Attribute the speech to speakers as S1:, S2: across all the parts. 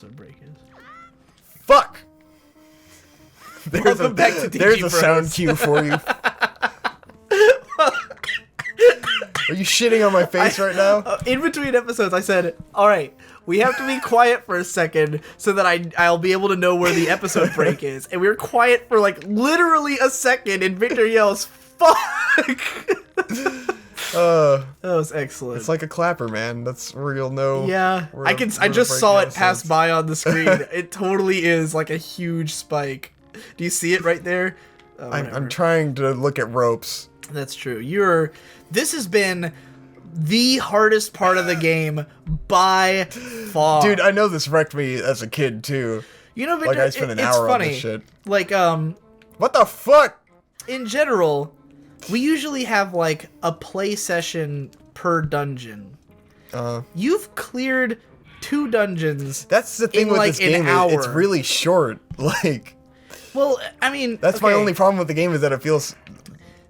S1: break is.
S2: Fuck!
S1: Welcome back to Digi
S2: There's a
S1: Bros.
S2: sound cue for you. Are you shitting on my face right now?
S1: In between episodes, I said, all right, we have to be quiet for a second so that I'll be able to know where the episode break is. And we were quiet for like literally a second, and Victor yells, fuck! That was excellent.
S2: It's like a clapper, man. That's where you'll know.
S1: Yeah, I just saw it pass by on the screen. It totally is like a huge spike. Do you see it right there? Oh,
S2: I'm trying to look at ropes.
S1: That's true. This has been the hardest part of the game by far.
S2: Dude, I know this wrecked me as a kid too.
S1: You know, Victor,
S2: like I spent an hour on this shit.
S1: Like,
S2: what the fuck?
S1: In general, we usually have like a play session per dungeon. You've cleared 2 dungeons.
S2: That's the thing with
S1: like
S2: this game. It's really short. Like,
S1: well, I mean,
S2: that's my only problem with the game is that it feels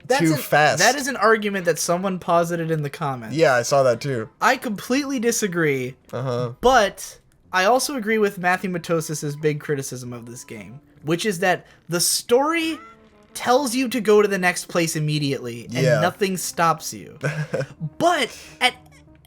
S2: too fast.
S1: That is an argument that someone posited in the comments.
S2: Yeah, I saw that too.
S1: I completely disagree. But I also agree with Matthew Matosis's big criticism of this game, which is that the story tells you to go to the next place immediately, and nothing stops you. But at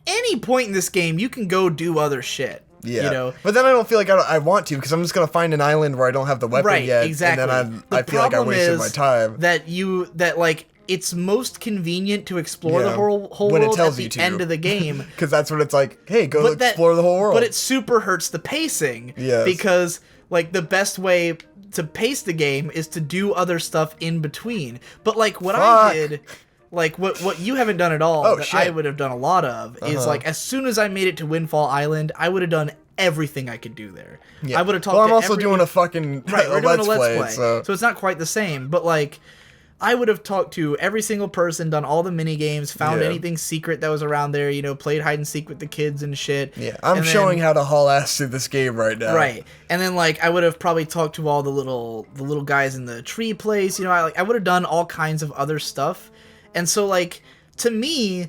S1: any point in this game, you can go do other shit.
S2: Yeah,
S1: you know?
S2: But then I don't feel like I want to, because I'm just gonna find an island where I don't have the weapon yet,
S1: exactly.
S2: and then I feel like I wasted my time.
S1: That like it's most convenient to explore the whole
S2: when
S1: world
S2: it tells
S1: at
S2: you
S1: the
S2: to.
S1: end of the game,
S2: because that's what it's like. Hey, go explore the whole world.
S1: But it super hurts the pacing.
S2: Yes.
S1: Because like the best way to pace the game is to do other stuff in between. But like what I did. Like, what you haven't done at all, I would have done a lot of, is, like, as soon as I made it to Windfall Island, I would have done everything I could do there.
S2: Yeah.
S1: I would have talked
S2: to
S1: I'm also
S2: doing a fucking
S1: we're doing a Let's Play.
S2: So
S1: it's not quite the same, but, like, I would have talked to every single person, done all the mini-games, found anything secret that was around there, you know, played hide-and-seek with the kids and shit.
S2: Yeah, I'm showing how to haul ass through this game right now.
S1: Right. And then, like, I would have probably talked to all the little guys in the tree place, you know, I would have done all kinds of other stuff. And so, like, to me,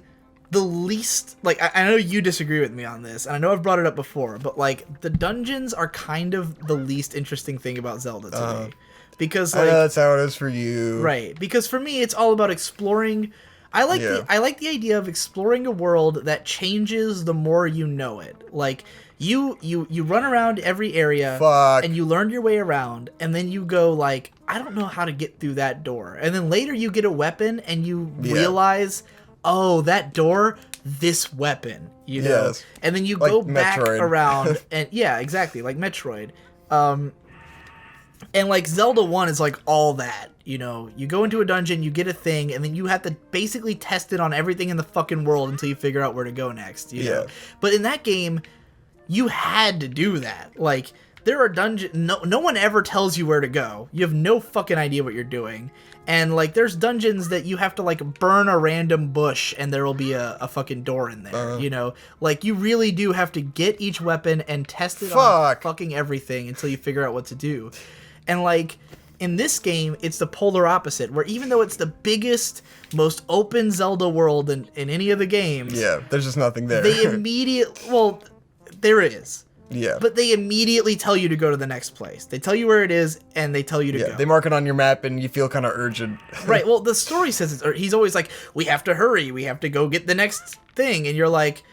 S1: the least, like, I know you disagree with me on this, and I know I've brought it up before, but, like, the dungeons are kind of the least interesting thing about Zelda to me. Because, like,
S2: that's how it is for you.
S1: Right. Because for me, it's all about exploring. I like the idea of exploring a world that changes the more you know it. Like, you run around every area and you learn your way around, and then you go like, I don't know how to get through that door. And then later you get a weapon and you realize, oh, that door, this weapon, you know.
S2: Yes.
S1: And then you
S2: like
S1: go back
S2: Metroid.
S1: around and exactly, like Metroid. And like Zelda 1 is like all that, you know, you go into a dungeon, you get a thing, and then you have to basically test it on everything in the fucking world until you figure out where to go next, you know? But in that game, you had to do that. Like, there are dungeons, no one ever tells you where to go. You have no fucking idea what you're doing. And like, there's dungeons that you have to like burn a random bush and there will be a fucking door in there, you know? Like, you really do have to get each weapon and test it on fucking everything until you figure out what to do. And like, in this game, it's the polar opposite, where even though it's the biggest, most open Zelda world in any of the games...
S2: Yeah, there's just nothing there.
S1: They immediately... Well, there is.
S2: Yeah.
S1: But they immediately tell you to go to the next place. They tell you where it is, and they tell you to go.
S2: They mark it on your map, and you feel kind of urgent.
S1: Right, well, the story says it's... He's always like, we have to hurry, we have to go get the next thing, and you're like...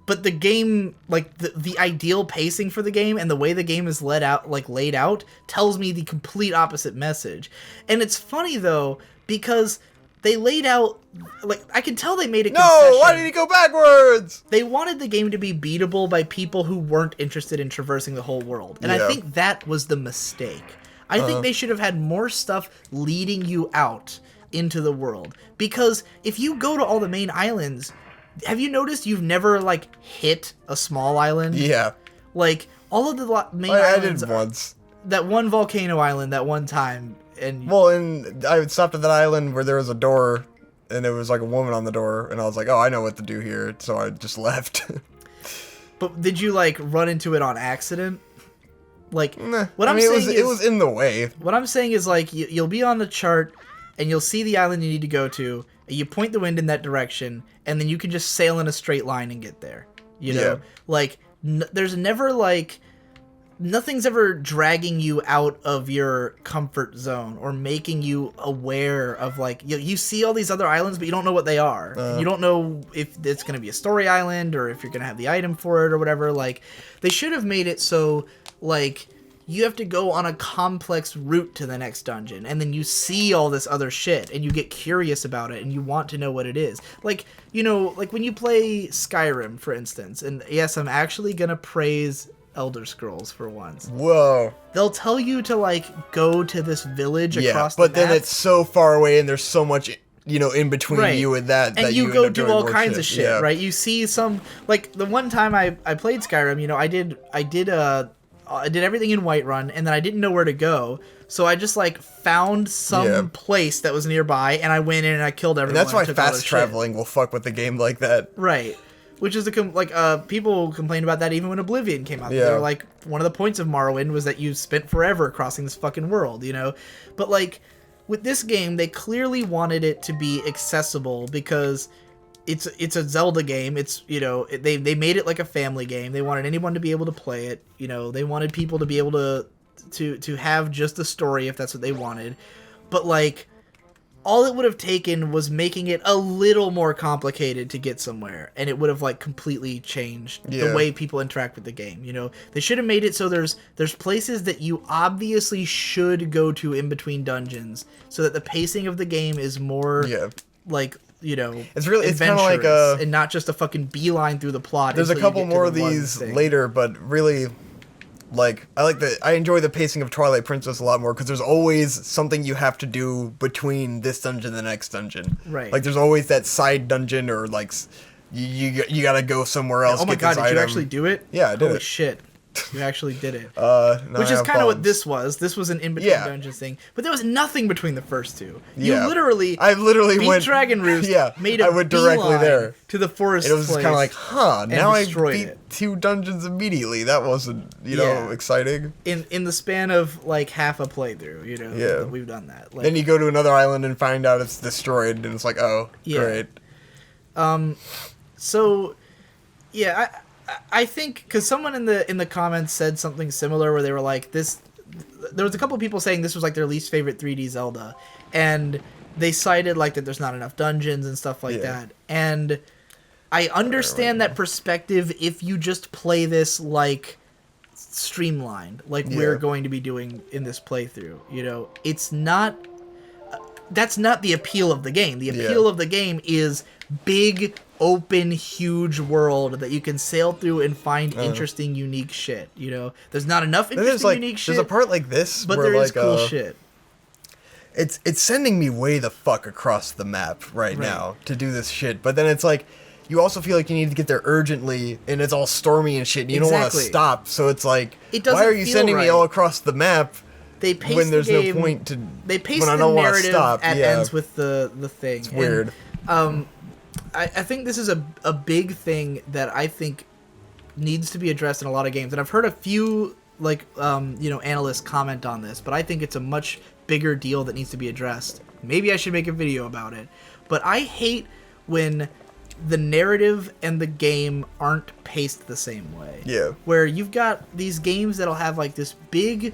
S1: But the game, like, the ideal pacing for the game and the way the game is laid out tells me the complete opposite message. And it's funny, though, because they laid out, like, I can tell they made a concession.
S2: No, why did he go backwards?
S1: They wanted the game to be beatable by people who weren't interested in traversing the whole world. And I think that was the mistake. I think they should have had more stuff leading you out into the world. Because if you go to all the main islands... Have you noticed you've never, like, hit a small island?
S2: Yeah.
S1: Like, all of the main islands...
S2: I did once.
S1: That one volcano island that one time, and...
S2: Well, and I stopped at that island where there was a door, and there was, like, a woman on the door, and I was like, oh, I know what to do here, so I just left.
S1: But did you, like, run into it on accident? Like,
S2: nah,
S1: what I'm saying is...
S2: It was in the way.
S1: What I'm saying is, like, you'll be on the chart, and you'll see the island you need to go to, and you point the wind in that direction, and then you can just sail in a straight line and get there. You know? Like, there's never, like, nothing's ever dragging you out of your comfort zone or making you aware of, like, you see all these other islands, but you don't know what they are. You don't know if it's going to be a story island or if you're going to have the item for it or whatever. Like, they should have made it so, like, you have to go on a complex route to the next dungeon, and then you see all this other shit, and you get curious about it, and you want to know what it is. Like, you know, like when you play Skyrim, for instance, and yes, I'm actually going to praise Elder Scrolls for once.
S2: Whoa.
S1: They'll tell you to, like, go to this village across the
S2: but
S1: map.
S2: then it's so far away and there's so much, you know, in between you and that.
S1: And
S2: that
S1: you go do all kinds of shit,
S2: yeah.
S1: right? You see some, like, the one time I played Skyrim, you know, I did everything in Whiterun, and then I didn't know where to go. So I just, like, found some place that was nearby, and I went in and I killed everyone.
S2: And that's why fast traveling will fuck with the game like that.
S1: Right. Which is people complained about that even when Oblivion came out.
S2: Yeah.
S1: They were like, one of the points of Morrowind was that you spent forever crossing this fucking world, you know? But, like, with this game, they clearly wanted it to be accessible because it's a Zelda game. It's, you know, they made it like a family game. They wanted anyone to be able to play it. You know, they wanted people to be able to have just the story if that's what they wanted. But, like, all it would have taken was making it a little more complicated to get somewhere, and it would have, like, completely changed the way people interact with the game. You know, they should have made it so there's places that you obviously should go to in between dungeons, so that the pacing of the game is more like, you know,
S2: it's kind of like
S1: and not just a fucking beeline through the plot.
S2: There's a couple more of these later, but really, like, I enjoy the pacing of Twilight Princess a lot more because there's always something you have to do between this dungeon and the next dungeon.
S1: Right.
S2: Like, there's always that side dungeon or, like, you gotta go somewhere else.
S1: Oh my god, did you actually do it?
S2: Yeah, I did.
S1: Holy shit. You actually did it.
S2: Which
S1: is kind of what this was. This was an in-between dungeons thing. But there was nothing between the first two. I literally beat Dragon Roost, made a
S2: went directly there
S1: to the forest
S2: and it was kind of like, now I beat
S1: it.
S2: 2 dungeons immediately. That wasn't, you know, exciting.
S1: In the span of, like, half a playthrough, you know, that we've done that. Like,
S2: then you go to another island and find out it's destroyed, and it's like, oh, great.
S1: So, yeah, I think because someone in the comments said something similar where they were like, there was a couple of people saying this was like their least favorite 3D Zelda, and they cited like that there's not enough dungeons and stuff like that. And I understand that perspective if you just play this like streamlined, like we're going to be doing in this playthrough. You know, it's not. That's not the appeal of the game. The appeal of the game is big, open, huge world that you can sail through and find interesting, unique shit. You know, there's not enough interesting, unique shit.
S2: There's a part like this,
S1: but
S2: where,
S1: there is
S2: like,
S1: cool shit.
S2: It's sending me way the fuck across the map right now to do this shit. But then it's like, you also feel like you need to get there urgently, and it's all stormy and shit, and you don't want to stop. So it's like, why are you sending me all across the map?
S1: They pace
S2: when there's
S1: the game,
S2: no point to.
S1: They pace
S2: when I
S1: the
S2: don't want to
S1: narrative
S2: stop.
S1: at ends with the thing.
S2: It's weird.
S1: And, I think this is a big thing that I think needs to be addressed in a lot of games, and I've heard a few like you know, analysts comment on this, but I think it's a much bigger deal that needs to be addressed. Maybe I should make a video about it. But I hate when the narrative and the game aren't paced the same way.
S2: Yeah.
S1: Where you've got these games that'll have like this big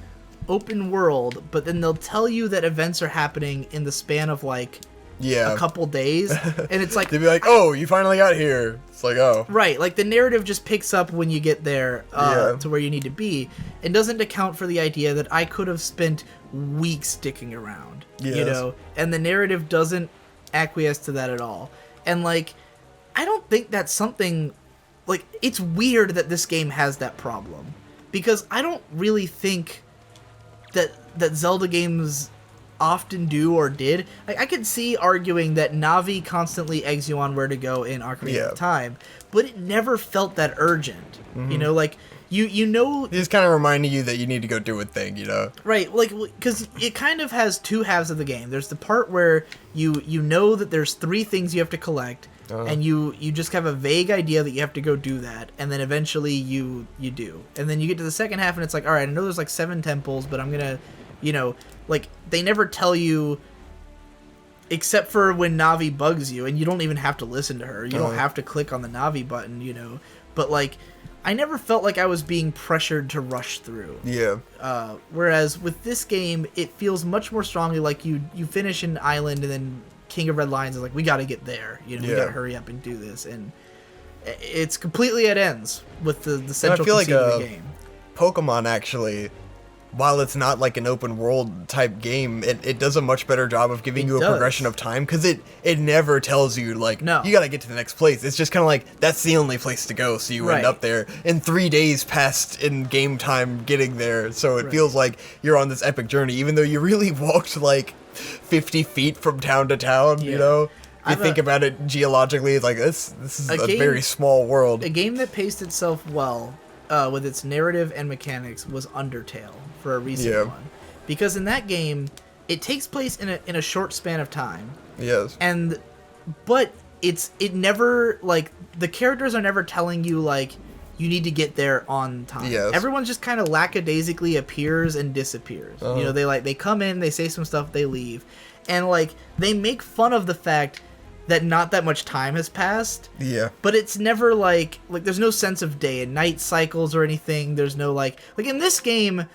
S1: open world, but then they'll tell you that events are happening in the span of like a couple days, and it's like
S2: they'd be like, oh, you finally got here. It's like, oh,
S1: right, like the narrative just picks up when you get there to where you need to be, and doesn't account for the idea that I could have spent weeks sticking around, you know, and the narrative doesn't acquiesce to that at all. And like, I don't think that's something, like, it's weird that this game has that problem, because I don't really think that Zelda games often do or did. I could see arguing that Navi constantly eggs you on where to go in Ocarina of Time, but it never felt that urgent. You know, like, you know...
S2: He's kind of reminding you that you need to go do a thing, you know?
S1: Right, like, because it kind of has two halves of the game. There's the part where you know that there's 3 things you have to collect, and you just have a vague idea that you have to go do that, and then eventually you do. And then you get to the second half, and it's like, alright, I know there's like 7 temples, but I'm gonna, you know... Like, they never tell you, except for when Navi bugs you, and you don't even have to listen to her. You don't have to click on the Navi button, you know. But, like, I never felt like I was being pressured to rush through.
S2: Yeah.
S1: Whereas with this game, it feels much more strongly like you finish an island and then King of Red Lions is like, we got to get there. You know, we got to hurry up and do this. And it's completely at ends with the central conceit of the game.
S2: Pokemon actually, while it's not like an open world type game, it does a much better job of giving you a progression of time, because it never tells you like, no, you gotta get to the next place. It's just kind of like, that's the only place to go, so you end up there. And 3 days passed in game time getting there, so it feels like you're on this epic journey, even though you really walked like 50 feet from town to town, you know? If you think about it geologically, it's like, this is a very small world.
S1: A game that paced itself well with its narrative and mechanics was Undertale, for a recent one, because in that game it takes place in a short span of time.
S2: Yes.
S1: But it never, like, the characters are never telling you like you need to get there on time. Yes. Everyone just kind of lackadaisically appears and disappears. You know, they come in, they say some stuff, they leave, and like they make fun of the fact that not that much time has passed. Yeah. But it's never like there's no sense of day and night cycles or anything. There's no like in this game,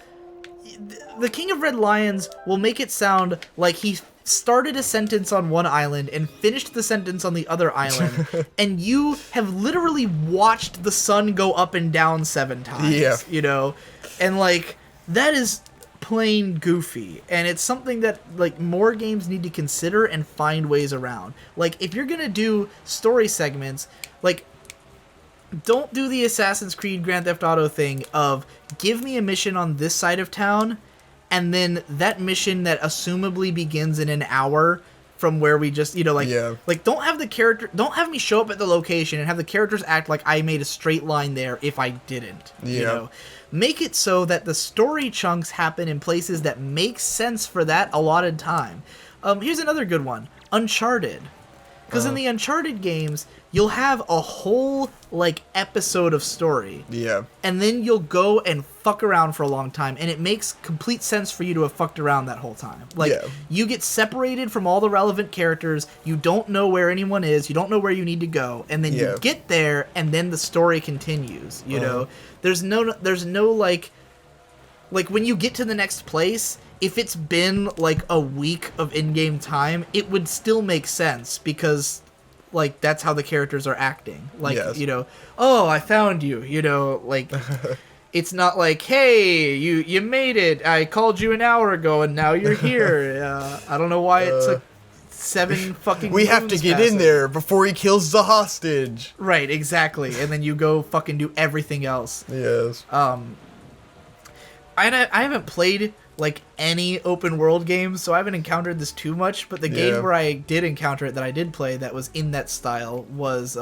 S1: the King of Red Lions will make it sound like he started a sentence on one island and finished the sentence on the other island, and you have literally watched the sun go up and down 7 times. Yeah. You know? And like that is plain goofy, and it's something that like more games need to consider and find ways around. Like, if you're gonna do story segments, like, don't do the Assassin's Creed Grand Theft Auto thing of give me a mission on this side of town, and then that mission that assumably begins in an hour from where we just, you know, like, like don't have me show up at the location and have the characters act like I made a straight line there if I didn't. You know, make it so that the story chunks happen in places that make sense for that allotted time. Here's another good one, Uncharted. Because in the Uncharted games, you'll have a whole, like, episode of story. Yeah. And then you'll go and fuck around for a long time, and it makes complete sense for you to have fucked around that whole time. Like, you get separated from all the relevant characters, you don't know where anyone is, you don't know where you need to go, and then you get there, and then the story continues, you know? There's no, like, when you get to the next place, if it's been like a week of in-game time, it would still make sense, because like that's how the characters are acting. Like, you know, oh, I found you, you know, like it's not like, hey, you made it. I called you an hour ago and now you're here. I don't know why it took 7 fucking
S2: we have to get in there before he kills the hostage.
S1: Right, exactly. And then you go fucking do everything else. Yes. I haven't played like any open world games, so I haven't encountered this too much, but the game where I did encounter it, that I did play, that was in that style, was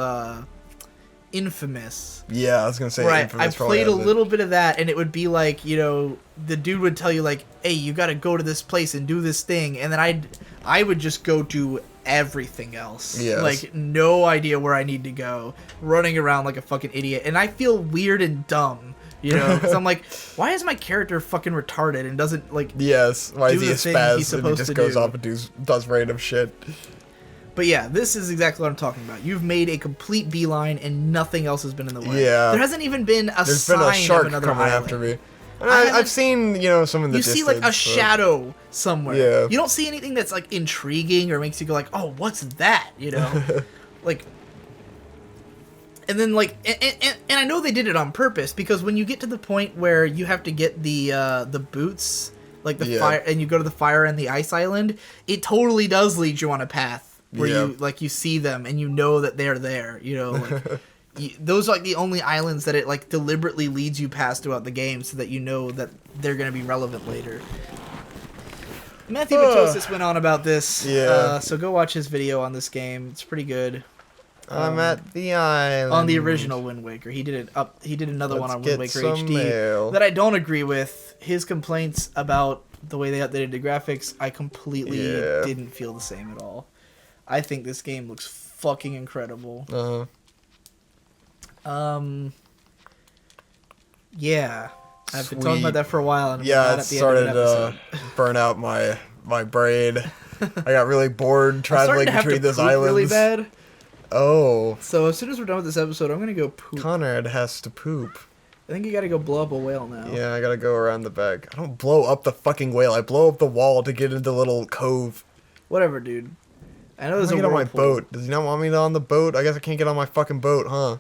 S1: Infamous.
S2: Yeah, I was gonna say Infamous.
S1: I played a little bit of that, and it would be like, you know, the dude would tell you like, hey, you gotta go to this place and do this thing, and then I would just go do everything else. Yes. Like, no idea where I need to go, running around like a fucking idiot, and I feel weird and dumb. You know, because I'm like, why is my character fucking retarded and doesn't, like,
S2: why is he a spaz and he just goes off and does random shit?
S1: But yeah, this is exactly what I'm talking about. You've made a complete beeline and nothing else has been in the way. Yeah. There hasn't even been a sign of another island. There's been a shark coming after me.
S2: I've seen, you know, some of the distance.
S1: You see, like, a shadow somewhere. Yeah. You don't see anything that's, like, intriguing or makes you go, like, oh, what's that? You know? Like... And then, like, and I know they did it on purpose, because when you get to the point where you have to get the boots, like the fire, and you go to the fire and the ice island, it totally does lead you on a path where you see them and you know that they're there, you know, like, those are like the only islands that it like deliberately leads you past throughout the game, so that you know that they're going to be relevant later. Matthew Matosis went on about this, so go watch his video on this game. It's pretty good.
S2: I'm at the island.
S1: On the original Wind Waker. He did another one on Wind Waker HD that I don't agree with. His complaints about the way they updated the graphics, I completely didn't feel the same at all. I think this game looks fucking incredible. Yeah. I've been talking about that for a while, and
S2: it started to burn out my brain. I got really bored traveling between those islands.
S1: Really bad.
S2: Oh.
S1: So as soon as we're done with this episode, I'm gonna go poop.
S2: Conrad has to poop.
S1: I think you gotta go blow up a whale now.
S2: Yeah, I gotta go around the back. I don't blow up the fucking whale. I blow up the wall to get into the little cove.
S1: Whatever, dude. I know there's a
S2: get on my
S1: whirlpool.
S2: boat. Does he not want me on the boat? I guess I can't get on my fucking boat, huh?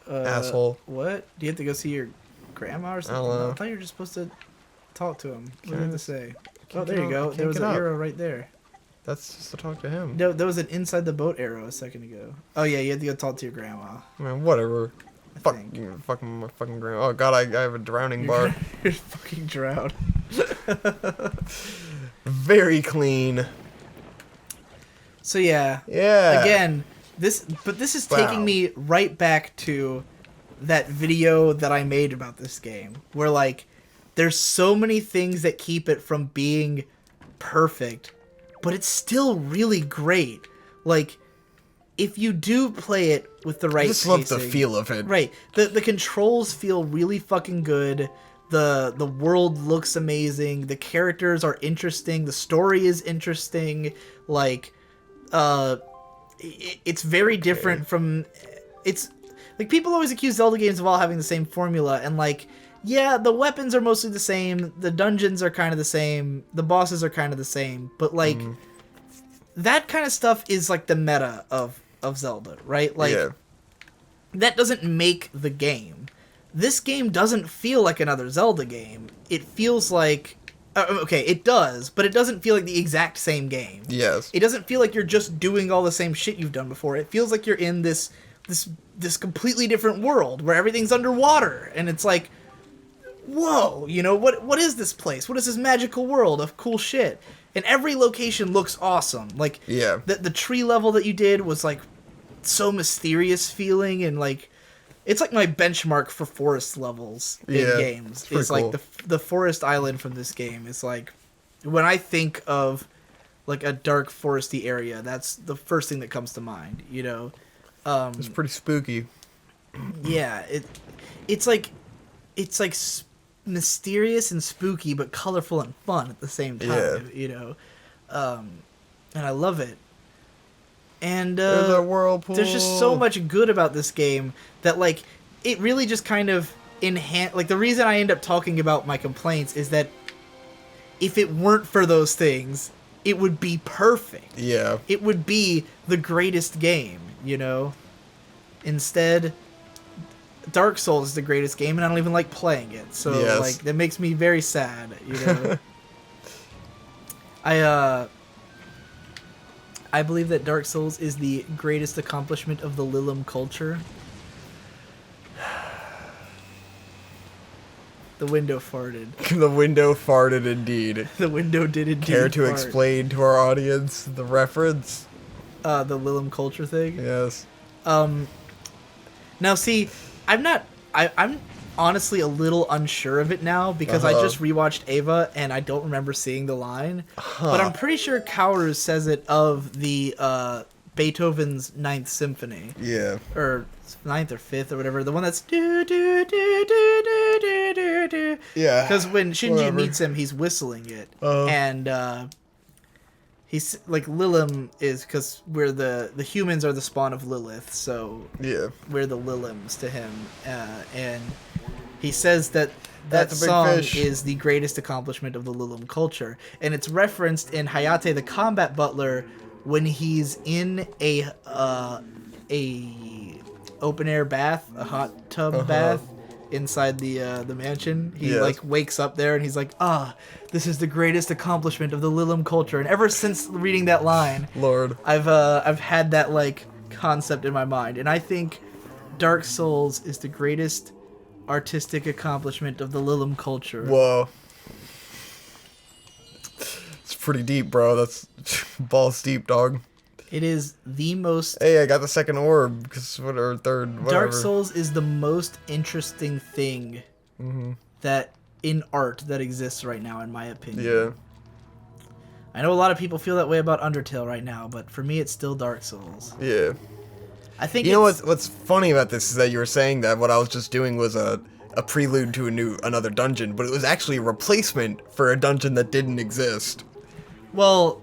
S2: Asshole.
S1: What? Do you have to go see your grandma or something?
S2: I don't know.
S1: I thought you were just supposed to talk to him. What do you
S2: Can I
S1: have to
S2: just-
S1: say?
S2: can't
S1: Oh, there
S2: get
S1: you
S2: on- I
S1: go.
S2: can't
S1: There was
S2: get
S1: an
S2: up.
S1: arrow right there.
S2: That's just to talk to him.
S1: No, there was an inside the boat arrow a second ago. Oh yeah, you had to go talk to your grandma.
S2: Man, whatever.
S1: I
S2: Fuck
S1: think.
S2: you, fucking my fucking grandma. Oh god, I have a drowning bar.
S1: You're fucking drowned.
S2: Very clean.
S1: So yeah.
S2: Yeah.
S1: Again, this is taking
S2: Wow.
S1: me right back to that video that I made about this game, where like there's so many things that keep it from being perfect, but it's still really great. Like if you do play it with the right
S2: I just love the
S1: pacing-
S2: feel of it.
S1: Right. The controls feel really fucking good. The world looks amazing. The characters are interesting. The story is interesting. Like it's very different from it's like people always accuse Zelda games of all having the same formula, and like yeah, the weapons are mostly the same, the dungeons are kind of the same, the bosses are kind of the same, but like that kind of stuff is like the meta of Zelda, right? Like
S2: Yeah.
S1: that doesn't make the game. This game doesn't feel like another Zelda game. It feels like okay, it does, but it doesn't feel like the exact same game.
S2: Yes.
S1: It doesn't feel like you're just doing all the same shit you've done before. It feels like you're in this completely different world where everything's underwater, and it's like, whoa, you know, what is this place? What is this magical world of cool shit? And every location looks awesome. Like
S2: Yeah.
S1: the tree level that you did was like so mysterious feeling, and like it's like my benchmark for forest levels in
S2: Yeah,
S1: games.
S2: it's pretty
S1: It's like
S2: cool.
S1: the forest island from this game is like when I think of like a dark foresty area, that's the first thing that comes to mind, you know.
S2: It's pretty spooky.
S1: Yeah, it's like mysterious and spooky, but colorful and fun at the same time.
S2: Yeah.
S1: You know, and I love it. And
S2: There's a whirlpool.
S1: there's just so much good about this game that like it really just kind of like the reason I end up talking about my complaints is that if it weren't for those things, it would be perfect.
S2: Yeah.
S1: It would be the greatest game, you know? Instead, Dark Souls is the greatest game, and I don't even like playing it. So,
S2: Yes.
S1: like, that makes me very sad, you know? I believe that Dark Souls is the greatest accomplishment of the Lillim culture. The window farted.
S2: The window farted indeed.
S1: The window did indeed
S2: Care to
S1: fart.
S2: explain to our audience the reference?
S1: The Lillim culture thing?
S2: Yes.
S1: Now, see, I'm honestly a little unsure of it now because I just rewatched Ava and I don't remember seeing the line. But I'm pretty sure Kaoru says it of the Beethoven's Ninth Symphony.
S2: Yeah.
S1: Or ninth or fifth or whatever. The one that's do do do do do do do do.
S2: Yeah.
S1: Because when Shinji
S2: Whatever.
S1: meets him, he's whistling it. And he's like Lillim is because we're the humans are the spawn of Lilith, so
S2: Yeah.
S1: we're the Lillims to him, and he says that
S2: That's a big
S1: song
S2: fish.
S1: is the greatest accomplishment of the Lillim culture, and it's referenced in Hayate the Combat Butler when he's in a open air bath, a hot tub bath inside the mansion. He
S2: Yes.
S1: like wakes up there and he's like, this is the greatest accomplishment of the Lillim culture. And ever since reading that line,
S2: Lord.
S1: I've had that like concept in my mind, and I think Dark Souls is the greatest artistic accomplishment of the Lillim culture.
S2: Whoa. It's pretty deep, bro. That's balls deep, dog.
S1: It is the most
S2: Hey, I got the second orb, because or third, whatever.
S1: Dark Souls is the most interesting thing that in art that exists right now, in my opinion.
S2: Yeah.
S1: I know a lot of people feel that way about Undertale right now, but for me, it's still Dark Souls.
S2: Yeah.
S1: I think
S2: You know what's funny about this is that you were saying that what I was just doing was a prelude to another dungeon, but it was actually a replacement for a dungeon that didn't exist.
S1: Well,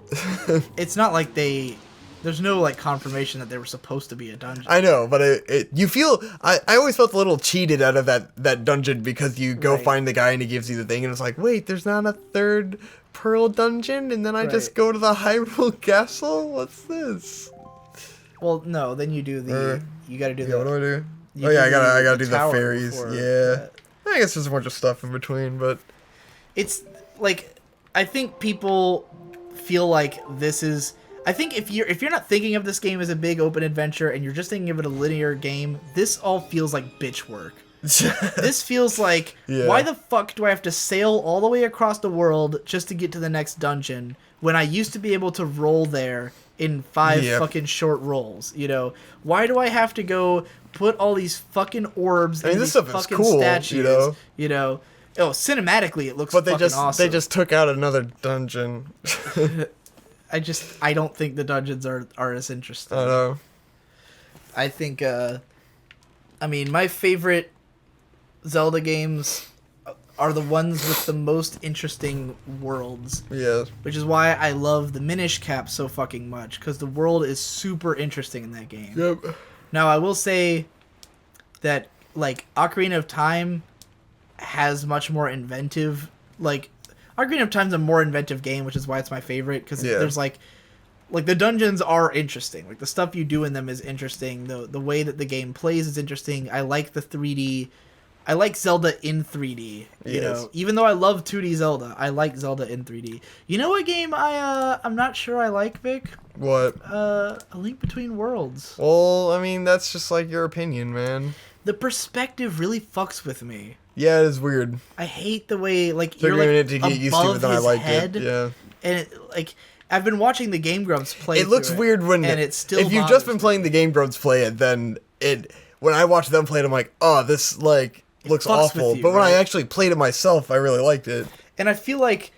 S1: it's not like they There's no like confirmation that they were supposed to be a dungeon.
S2: I know, but you feel I always felt a little cheated out of that dungeon because you go find the guy and he gives you the thing and it's like, wait, there's not a third Pearl dungeon, and then I just go to the Hyrule Castle. What's this?
S1: Well, no, then you do the you got to do the.
S2: What do I do? Oh yeah, I gotta do the fairies. Yeah, I guess there's a bunch of stuff in between, but
S1: it's like I think people feel like this is. I think if you're not thinking of this game as a big open adventure and you're just thinking of it a linear game, this all feels like bitch work. This feels like, why the fuck do I have to sail all the way across the world just to get to the next dungeon when I used to be able to roll there in 5 fucking short rolls, you know? Why do I have to go put all these fucking orbs in these fucking statues, you know? Oh, cinematically it looks fucking awesome.
S2: They just took out another dungeon.
S1: I don't think the dungeons are as interesting.
S2: I know.
S1: I think, I mean, my favorite Zelda games are the ones with the most interesting worlds.
S2: Yeah.
S1: Which is why I love the Minish Cap so fucking much, because the world is super interesting in that game.
S2: Yep.
S1: Now, I will say that, like, Ocarina of Time has much more inventive, like, Ocarina of Time's a more inventive game, which is why it's my favorite, because there's, like, the dungeons are interesting. Like, the stuff you do in them is interesting. The way that the game plays is interesting. I like the 3D. I like Zelda in 3D, you know. Even though I love 2D Zelda, I like Zelda in 3D. You know what game I'm not sure I like, Vic?
S2: What?
S1: A Link Between Worlds.
S2: Well, I mean, that's just like your opinion, man.
S1: The perspective really fucks with me.
S2: Yeah, it is weird.
S1: I hate the way, like,
S2: you're like
S1: it
S2: to get used to it, then I liked
S1: head,
S2: it. Yeah.
S1: And it, like, I've been watching the Game Grumps play.
S2: It looks weird when
S1: and it still
S2: if you've just been playing the Game Grumps play it, then when I watch them play it, I'm like, oh, this like looks awful. But when I actually played it myself, I really liked it.
S1: And I feel like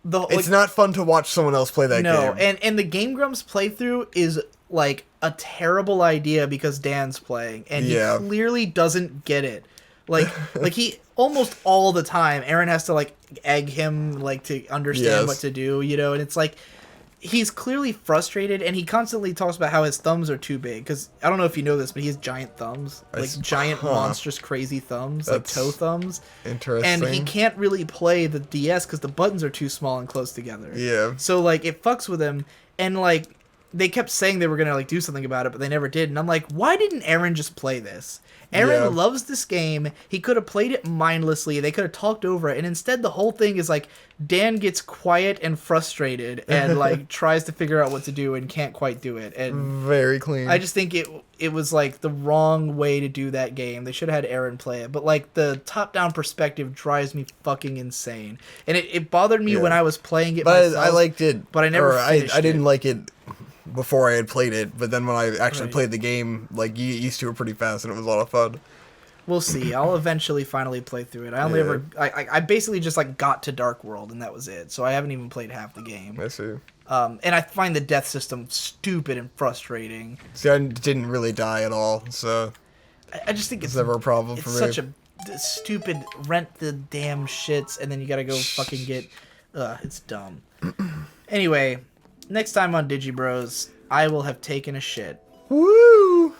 S2: it's not fun to watch someone else play that game.
S1: No, and the Game Grumps playthrough is like a terrible idea because Dan's playing, and he clearly doesn't get it. Like he almost all the time, Aaron has to like egg him like to understand what to do, you know, and it's like he's clearly frustrated, and he constantly talks about how his thumbs are too big, because I don't know if you know this, but he has giant thumbs, like giant monstrous crazy thumbs, like toe thumbs.
S2: Interesting.
S1: And he can't really play the DS because the buttons are too small and close together.
S2: Yeah.
S1: So like it fucks with him, and like they kept saying they were gonna like do something about it, but they never did. And I'm like, why didn't Aaron just play this? Aaron loves this game. He could have played it mindlessly. They could have talked over it. And instead, the whole thing is like Dan gets quiet and frustrated and like tries to figure out what to do and can't quite do it. And
S2: very clean.
S1: I just think it was like the wrong way to do that game. They should have had Aaron play it. But like the top-down perspective drives me fucking insane. And it bothered me when I was playing it myself.
S2: I liked it.
S1: But I never finished
S2: I didn't like it before I had played it, but then when I actually played the game, like, you get used to it pretty fast, and it was a lot of fun.
S1: We'll see. I'll eventually finally play through it. I basically just, like, got to Dark World, and that was it. So I haven't even played half the game.
S2: I see.
S1: And I find the death system stupid and frustrating.
S2: See, I didn't really die at all, so
S1: I just think it's
S2: never a problem for me.
S1: It's such a stupid rent the damn shits, and then you gotta go fucking get... it's dumb. Anyway... Next time on Digi Bros, I will have taken a shit.
S2: Woo!